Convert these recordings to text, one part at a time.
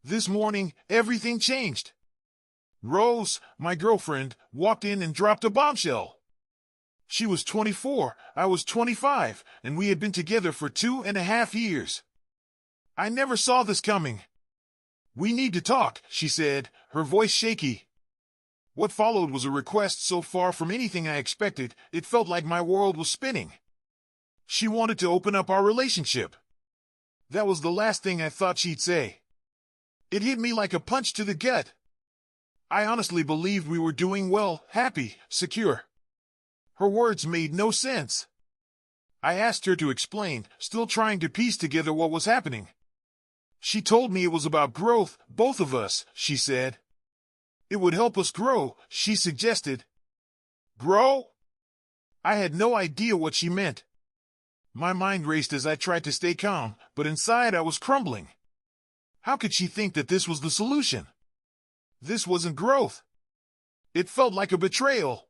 This morning, everything changed. Rose, my girlfriend, walked in and dropped a bombshell. She was 24, I was 25, and we had been together for 2.5 years. I never saw this coming. "We need to talk," she said, her voice shaky. What followed was a request so far from anything I expected, it felt like my world was spinning. She wanted to open up our relationship. That was the last thing I thought she'd say. It hit me like a punch to the gut. I honestly believed we were doing well, happy, secure. Her words made no sense. I asked her to explain, still trying to piece together what was happening. She told me it was about growth, both of us, she said. It would help us grow, she suggested. Grow? I had no idea what she meant. My mind raced as I tried to stay calm, but inside I was crumbling. How could she think that this was the solution? This wasn't growth. It felt like a betrayal.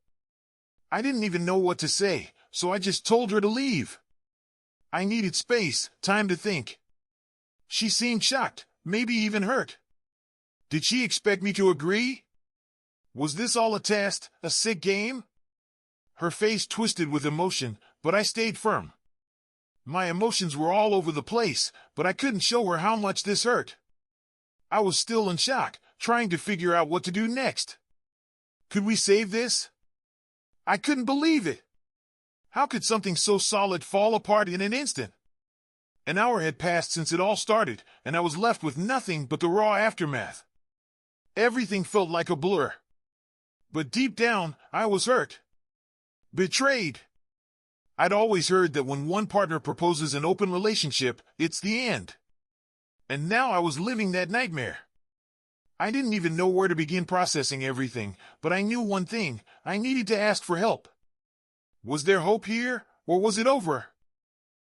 I didn't even know what to say, so I just told her to leave. I needed space, time to think. She seemed shocked, maybe even hurt. Did she expect me to agree? Was this all a test, a sick game? Her face twisted with emotion, but I stayed firm. My emotions were all over the place, but I couldn't show her how much this hurt. I was still in shock, trying to figure out what to do next. Could we save this? I couldn't believe it. How could something so solid fall apart in an instant? An hour had passed since it all started, and I was left with nothing but the raw aftermath. Everything felt like a blur. But deep down, I was hurt. Betrayed. I'd always heard that when one partner proposes an open relationship, it's the end. And now I was living that nightmare. I didn't even know where to begin processing everything, but I knew one thing: I needed to ask for help. Was there hope here, or was it over?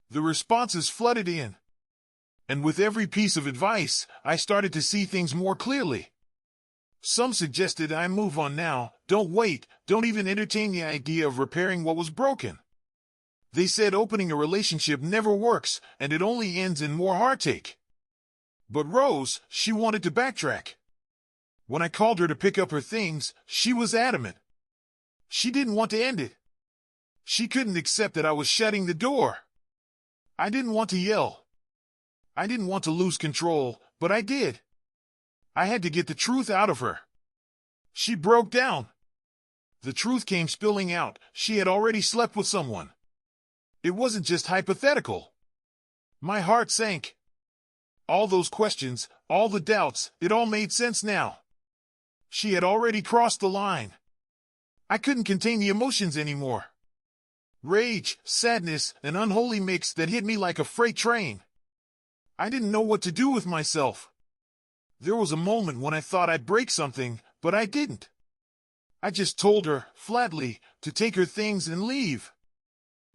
The responses flooded in. And with every piece of advice, I started to see things more clearly. Some suggested I move on now, don't wait, don't even entertain the idea of repairing what was broken. They said opening a relationship never works, and it only ends in more heartache. But Rose, she wanted to backtrack. When I called her to pick up her things, she was adamant. She didn't want to end it. She couldn't accept that I was shutting the door. I didn't want to yell. I didn't want to lose control, but I did. I had to get the truth out of her. She broke down. The truth came spilling out. She had already slept with someone. It wasn't just hypothetical. My heart sank. All those questions, all the doubts, it all made sense now. She had already crossed the line. I couldn't contain the emotions anymore. Rage, sadness, an unholy mix that hit me like a freight train. I didn't know what to do with myself. There was a moment when I thought I'd break something, but I didn't. I just told her, flatly, to take her things and leave.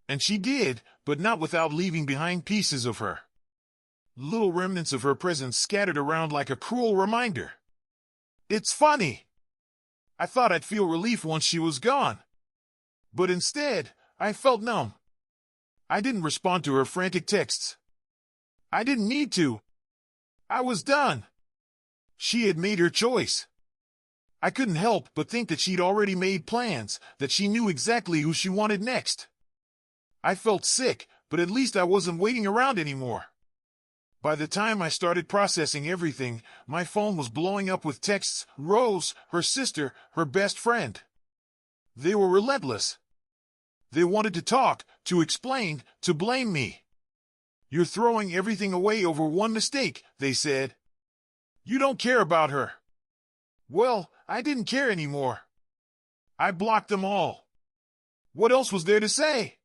And she did, but not without leaving behind pieces of her. Little remnants of her presence scattered around like a cruel reminder. It's funny. I thought I'd feel relief once she was gone. But instead, I felt numb. I didn't respond to her frantic texts. I didn't need to. I was done. She had made her choice. I couldn't help but think that she'd already made plans, that she knew exactly who she wanted next. I felt sick, but at least I wasn't waiting around anymore. By the time I started processing everything, my phone was blowing up with texts: Rose, her sister, her best friend. They were relentless. They wanted to talk, to explain, to blame me. "You're throwing everything away over one mistake," they said. "You don't care about her." Well, I didn't care anymore. I blocked them all. What else was there to say?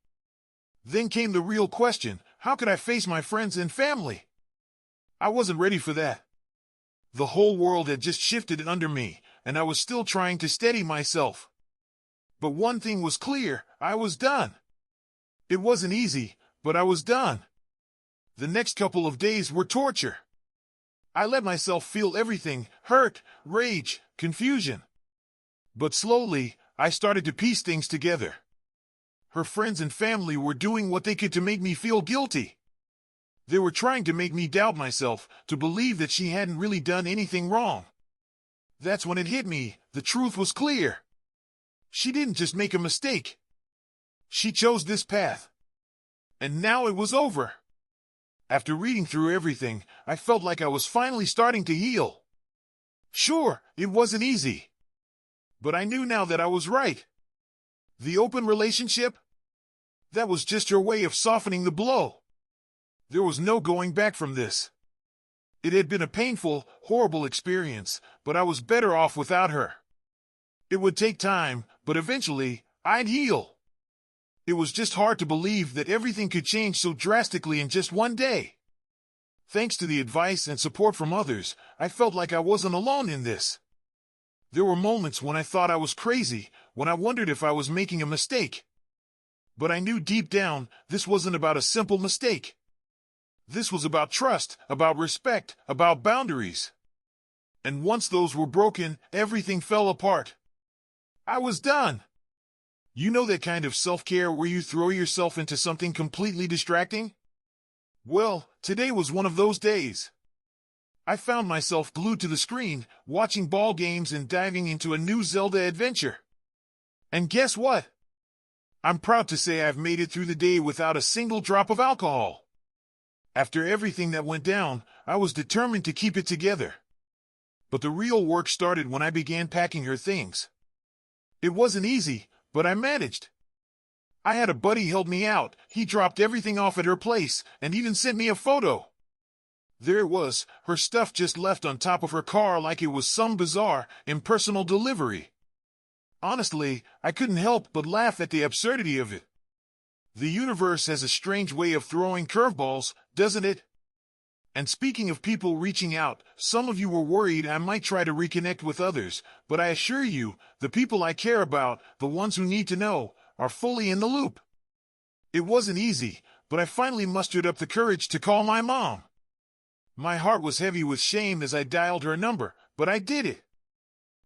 Then came the real question: how could I face my friends and family? I wasn't ready for that. The whole world had just shifted under me, and I was still trying to steady myself. But one thing was clear: I was done. It wasn't easy, but I was done. The next couple of days were torture. I let myself feel everything: hurt, rage, confusion. But slowly, I started to piece things together. Her friends and family were doing what they could to make me feel guilty. They were trying to make me doubt myself, to believe that she hadn't really done anything wrong. That's when it hit me, the truth was clear. She didn't just make a mistake. She chose this path. And now it was over. After reading through everything, I felt like I was finally starting to heal. Sure, it wasn't easy. But I knew now that I was right. The open relationship? That was just her way of softening the blow. There was no going back from this. It had been a painful, horrible experience, but I was better off without her. It would take time, but eventually, I'd heal. It was just hard to believe that everything could change so drastically in just one day. Thanks to the advice and support from others, I felt like I wasn't alone in this. There were moments when I thought I was crazy, when I wondered if I was making a mistake. But I knew deep down, this wasn't about a simple mistake. This was about trust, about respect, about boundaries. And once those were broken, everything fell apart. I was done. You know that kind of self-care where you throw yourself into something completely distracting? Well, today was one of those days. I found myself glued to the screen, watching ball games and diving into a new Zelda adventure. And guess what? I'm proud to say I've made it through the day without a single drop of alcohol. After everything that went down, I was determined to keep it together. But the real work started when I began packing her things. It wasn't easy, but I managed. I had a buddy help me out. He dropped everything off at her place and even sent me a photo. There it was, her stuff just left on top of her car like it was some bizarre, impersonal delivery. Honestly, I couldn't help but laugh at the absurdity of it. The universe has a strange way of throwing curveballs, doesn't it? And speaking of people reaching out, some of you were worried I might try to reconnect with others, but I assure you, the people I care about, the ones who need to know, are fully in the loop. It wasn't easy, but I finally mustered up the courage to call my mom. My heart was heavy with shame as I dialed her number, but I did it.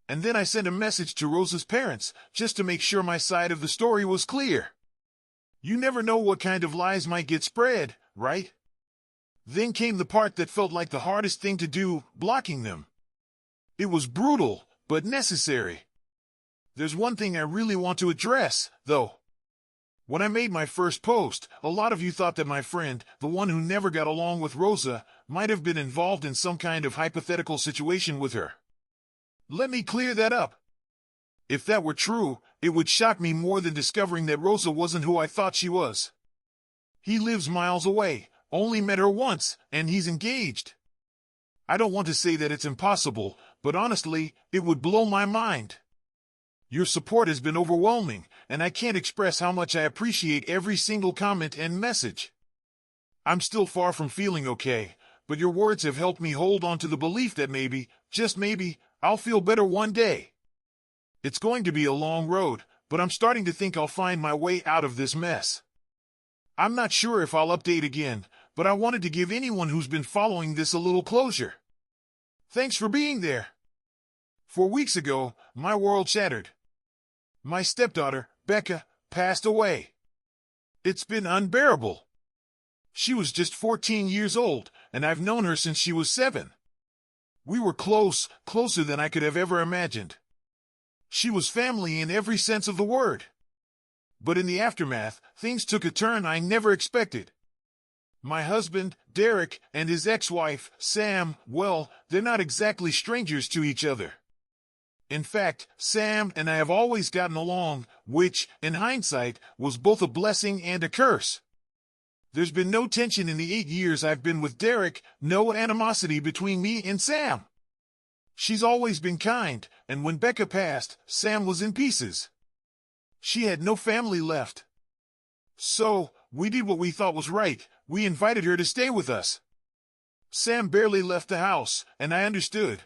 And then I sent a message to Rosa's parents, just to make sure my side of the story was clear. You never know what kind of lies might get spread, right? Then came the part that felt like the hardest thing to do, blocking them. It was brutal, but necessary. There's one thing I really want to address, though. When I made my first post, a lot of you thought that my friend, the one who never got along with Rosa, might have been involved in some kind of hypothetical situation with her. Let me clear that up. If that were true, it would shock me more than discovering that Rosa wasn't who I thought she was. He lives miles away, only met her once, and he's engaged. I don't want to say that it's impossible, but honestly, it would blow my mind. Your support has been overwhelming, and I can't express how much I appreciate every single comment and message. I'm still far from feeling okay, but your words have helped me hold on to the belief that maybe, just maybe, I'll feel better one day. It's going to be a long road, but I'm starting to think I'll find my way out of this mess. I'm not sure if I'll update again, but I wanted to give anyone who's been following this a little closure. Thanks for being there. 4 weeks ago, my world shattered. My stepdaughter, Becca, passed away. It's been unbearable. She was just 14 years old, and I've known her since she was 7. We were close, closer than I could have ever imagined. She was family in every sense of the word. But in the aftermath, things took a turn I never expected. My husband, Derek, and his ex-wife, Sam, well, they're not exactly strangers to each other. In fact, Sam and I have always gotten along, which, in hindsight, was both a blessing and a curse. There's been no tension in the 8 years I've been with Derek, no animosity between me and Sam. She's always been kind, and when Becca passed, Sam was in pieces. She had no family left. So, we did what we thought was right. We invited her to stay with us. Sam barely left the house, and I understood.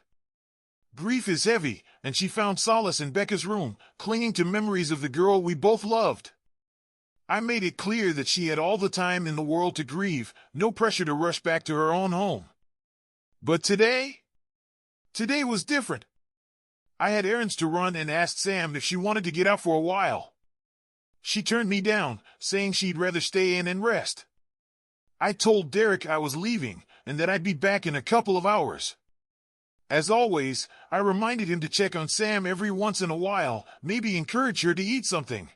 Grief is heavy, and she found solace in Becca's room, clinging to memories of the girl we both loved. I made it clear that she had all the time in the world to grieve, no pressure to rush back to her own home. But today was different. I had errands to run and asked Sam if she wanted to get out for a while. She turned me down, saying she'd rather stay in and rest. I told Derek I was leaving and that I'd be back in a couple of hours. As always, I reminded him to check on Sam every once in a while, maybe encourage her to eat something.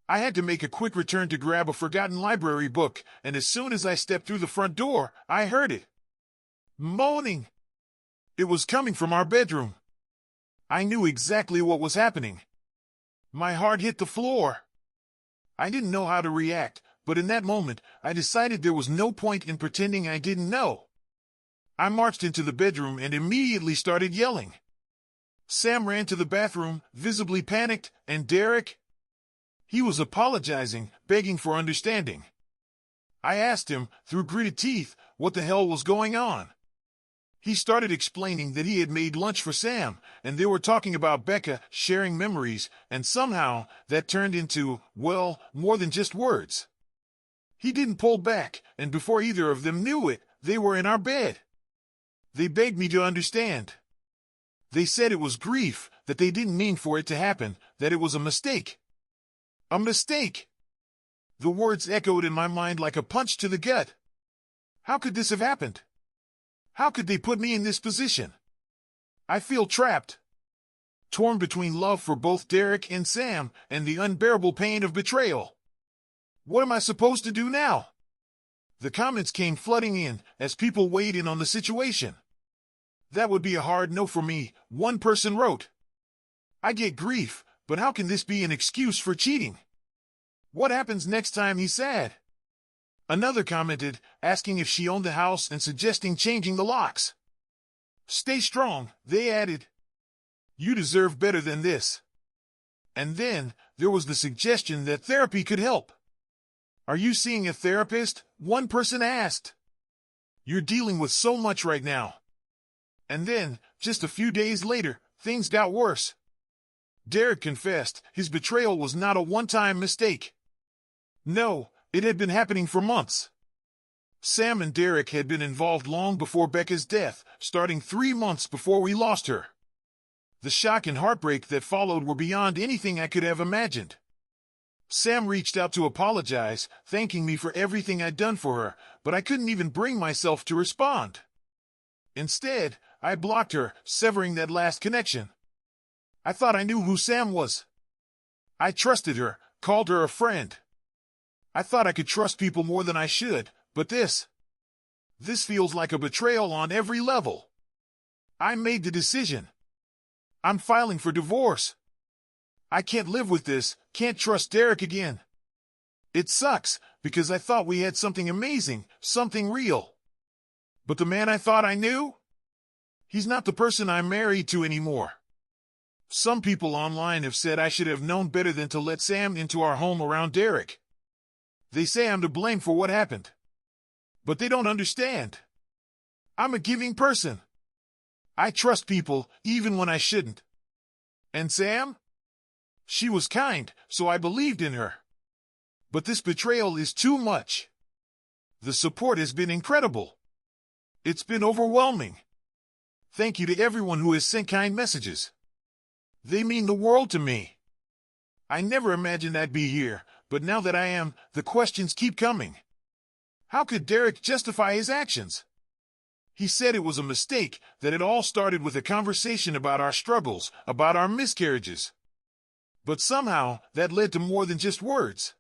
I had to make a quick return to grab a forgotten library book, and as soon as I stepped through the front door, I heard it. Moaning. It was coming from our bedroom. I knew exactly what was happening. My heart hit the floor. I didn't know how to react, but in that moment, I decided there was no point in pretending I didn't know. I marched into the bedroom and immediately started yelling. Sam ran to the bathroom, visibly panicked, and Derek? He was apologizing, begging for understanding. I asked him, through gritted teeth, what the hell was going on. He started explaining that he had made lunch for Sam, and they were talking about Becca, sharing memories, and somehow that turned into, well, more than just words. He didn't pull back, and before either of them knew it, they were in our bed. They begged me to understand. They said it was grief, that they didn't mean for it to happen, that it was a mistake. A mistake! The words echoed in my mind like a punch to the gut. How could this have happened? How could they put me in this position? I feel trapped. Torn between love for both Derek and Sam and the unbearable pain of betrayal. What am I supposed to do now? The comments came flooding in as people weighed in on the situation. That would be a hard no for me, one person wrote. I get grief, but how can this be an excuse for cheating? What happens next time he's sad? Another commented, asking if she owned the house and suggesting changing the locks. Stay strong, they added. You deserve better than this. And then, there was the suggestion that therapy could help. Are you seeing a therapist? One person asked. You're dealing with so much right now. And then, just a few days later, things got worse. Derek confessed his betrayal was not a one-time mistake. No, it had been happening for months. Sam and Derek had been involved long before Becca's death, starting 3 months before we lost her. The shock and heartbreak that followed were beyond anything I could have imagined. Sam reached out to apologize, thanking me for everything I'd done for her, but I couldn't even bring myself to respond. Instead, I blocked her, severing that last connection. I thought I knew who Sam was. I trusted her, called her a friend. I thought I could trust people more than I should, but this feels like a betrayal on every level. I made the decision. I'm filing for divorce. I can't live with this, can't trust Derek again. It sucks, because I thought we had something amazing, something real. But the man I thought I knew? He's not the person I'm married to anymore. Some people online have said I should have known better than to let Sam into our home around Derek. They say I'm to blame for what happened. But they don't understand. I'm a giving person. I trust people, even when I shouldn't. And Sam? She was kind, so I believed in her. But this betrayal is too much. The support has been incredible. It's been overwhelming. Thank you to everyone who has sent kind messages. They mean the world to me. I never imagined I'd be here, but now that I am, the questions keep coming. How could Derek justify his actions? He said it was a mistake, that it all started with a conversation about our struggles, about our miscarriages. But somehow, that led to more than just words.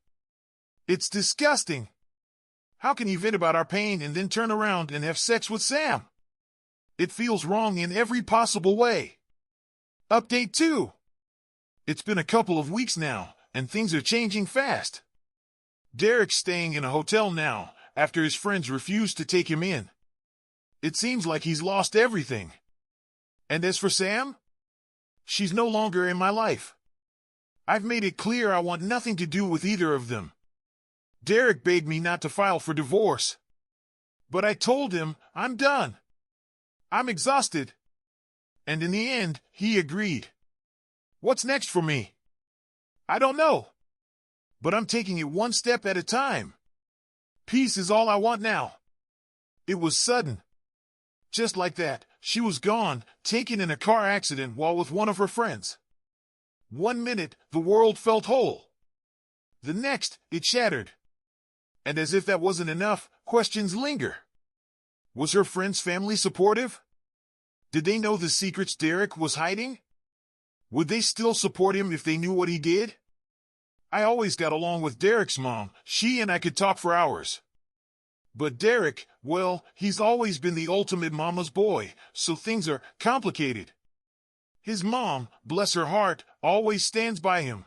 It's disgusting. How can he vent about our pain and then turn around and have sex with Sam? It feels wrong in every possible way. Update 2. It's been a couple of weeks now, and things are changing fast. Derek's staying in a hotel now, after his friends refused to take him in. It seems like he's lost everything. And as for Sam? She's no longer in my life. I've made it clear I want nothing to do with either of them. Derek begged me not to file for divorce. But I told him, I'm done. I'm exhausted. And in the end, he agreed. What's next for me? I don't know. But I'm taking it one step at a time. Peace is all I want now. It was sudden. Just like that, she was gone, taken in a car accident while with one of her friends. 1 minute, the world felt whole. The next, it shattered. And as if that wasn't enough, questions linger. Was her friend's family supportive? Did they know the secrets Derek was hiding? Would they still support him if they knew what he did? I always got along with Derek's mom. She and I could talk for hours. But Derek, well, he's always been the ultimate mama's boy, so things are complicated. His mom, bless her heart, always stands by him.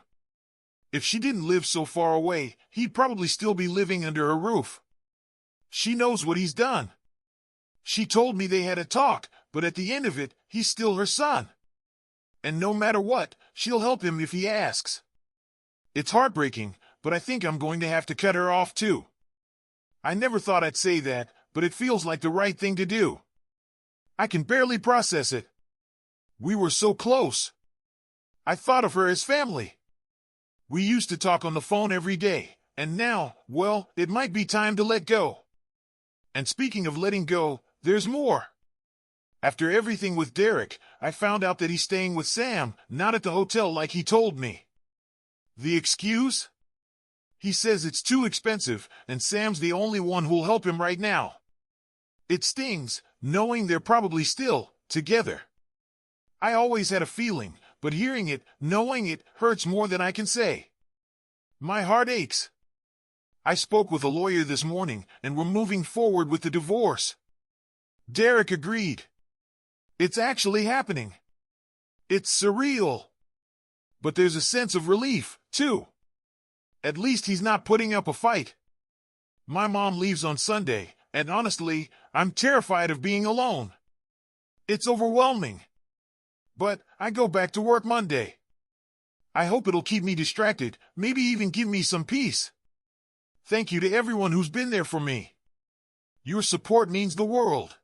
If she didn't live so far away, he'd probably still be living under her roof. She knows what he's done. She told me they had a talk, but at the end of it, he's still her son. And no matter what, she'll help him if he asks. It's heartbreaking, but I think I'm going to have to cut her off too. I never thought I'd say that, but it feels like the right thing to do. I can barely process it. We were so close. I thought of her as family. We used to talk on the phone every day, and now, well, it might be time to let go. And speaking of letting go, there's more. After everything with Derek, I found out that he's staying with Sam, not at the hotel like he told me. The excuse? He says it's too expensive, and Sam's the only one who'll help him right now. It stings, knowing they're probably still together. I always had a feeling, but hearing it, knowing it, hurts more than I can say. My heart aches. I spoke with a lawyer this morning, and we're moving forward with the divorce. Derek agreed. It's actually happening. It's surreal. But there's a sense of relief, too. At least he's not putting up a fight. My mom leaves on Sunday, and honestly, I'm terrified of being alone. It's overwhelming. But I go back to work Monday. I hope it'll keep me distracted, maybe even give me some peace. Thank you to everyone who's been there for me. Your support means the world.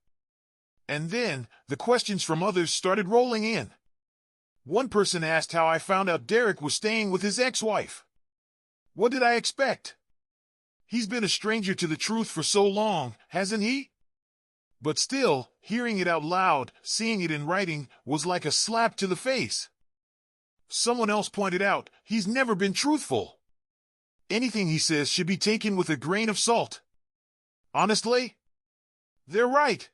And then, the questions from others started rolling in. One person asked how I found out Derek was staying with his ex-wife. What did I expect? He's been a stranger to the truth for so long, hasn't he? But still, hearing it out loud, seeing it in writing, was like a slap to the face. Someone else pointed out, he's never been truthful. Anything he says should be taken with a grain of salt. Honestly? They're right.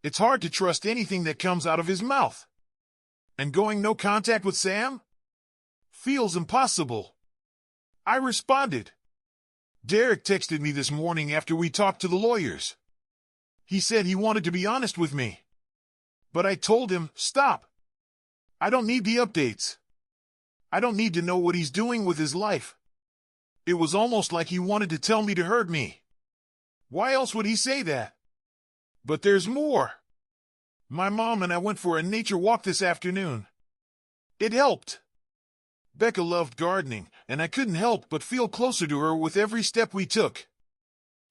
It's hard to trust anything that comes out of his mouth. And going no contact with Sam? Feels impossible. I responded. Derek texted me this morning after we talked to the lawyers. He said he wanted to be honest with me. But I told him, stop. I don't need the updates. I don't need to know what he's doing with his life. It was almost like he wanted to tell me to hurt me. Why else would he say that? But there's more. My mom and I went for a nature walk this afternoon. It helped. Becca loved gardening, and I couldn't help but feel closer to her with every step we took.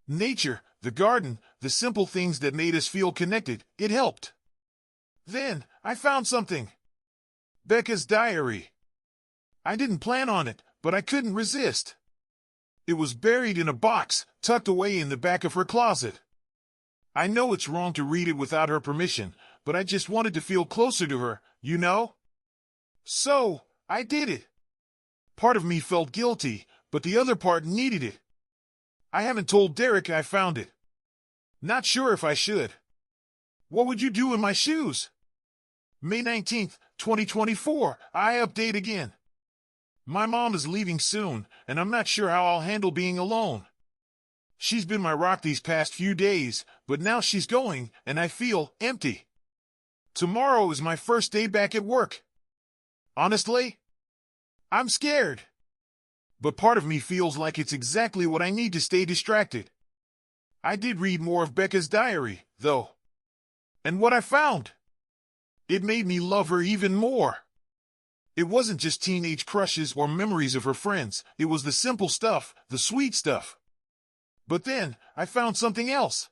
Nature, the garden, the simple things that made us feel connected, it helped. Then, I found something. Becca's diary. I didn't plan on it, but I couldn't resist. It was buried in a box, tucked away in the back of her closet. I know it's wrong to read it without her permission, but I just wanted to feel closer to her, you know? So, I did it. Part of me felt guilty, but the other part needed it. I haven't told Derek I found it. Not sure if I should. What would you do in my shoes? May 19th, 2024, I update again. My mom is leaving soon, and I'm not sure how I'll handle being alone. She's been my rock these past few days, but now she's going, and I feel empty. Tomorrow is my first day back at work. Honestly, I'm scared. But part of me feels like it's exactly what I need to stay distracted. I did read more of Becca's diary, though. And what I found? It made me love her even more. It wasn't just teenage crushes or memories of her friends, it was the simple stuff, the sweet stuff. But then, I found something else.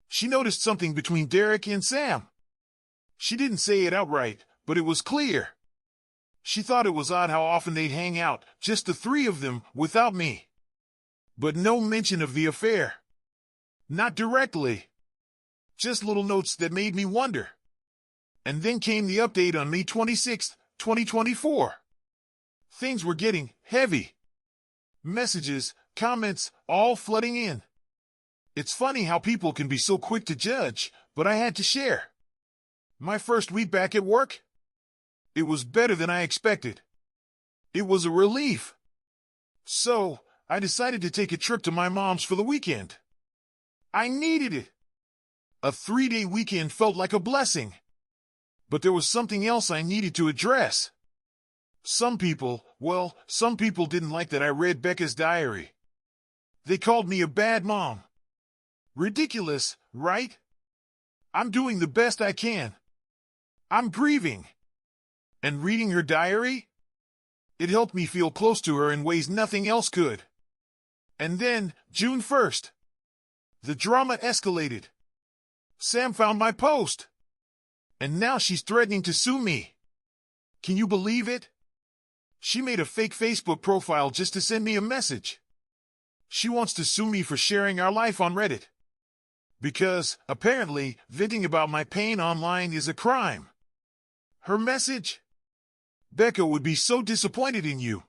She noticed something between Derek and Sam. She didn't say it outright, but it was clear. She thought it was odd how often they'd hang out, just the three of them, without me. But no mention of the affair. Not directly. Just little notes that made me wonder. And then came the update on May 26th, 2024. Things were getting heavy. Messages, comments, all flooding in. It's funny how people can be so quick to judge, but I had to share. My first week back at work? It was better than I expected. It was a relief. So, I decided to take a trip to my mom's for the weekend. I needed it. A 3-day weekend felt like a blessing. But there was something else I needed to address. Some people didn't like that I read Becca's diary. They called me a bad mom. Ridiculous, right? I'm doing the best I can. I'm grieving. And reading her diary? It helped me feel close to her in ways nothing else could. And then, June 1st. The drama escalated. Sam found my post. And now she's threatening to sue me. Can you believe it? She made a fake Facebook profile just to send me a message. She wants to sue me for sharing our life on Reddit. Because, apparently, venting about my pain online is a crime. Her message? Becca would be so disappointed in you.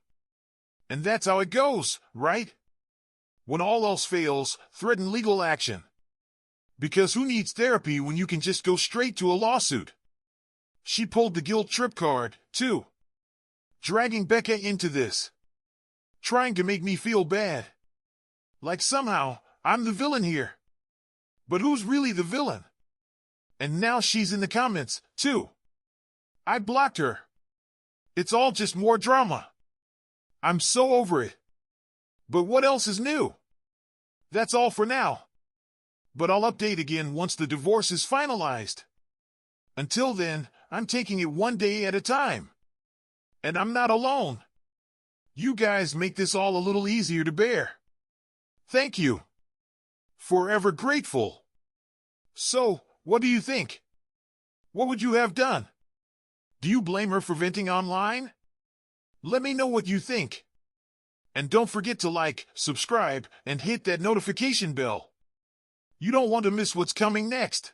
And that's how it goes, right? When all else fails, threaten legal action. Because who needs therapy when you can just go straight to a lawsuit? She pulled the guilt trip card, too. Dragging Becca into this. Trying to make me feel bad. Like somehow, I'm the villain here. But who's really the villain? And now she's in the comments, too. I blocked her. It's all just more drama. I'm so over it. But what else is new? That's all for now. But I'll update again once the divorce is finalized. Until then, I'm taking it one day at a time. And I'm not alone. You guys make this all a little easier to bear. Thank you. Forever grateful. So, what do you think? What would you have done? Do you blame her for venting online? Let me know what you think. And don't forget to like, subscribe, and hit that notification bell. You don't want to miss what's coming next.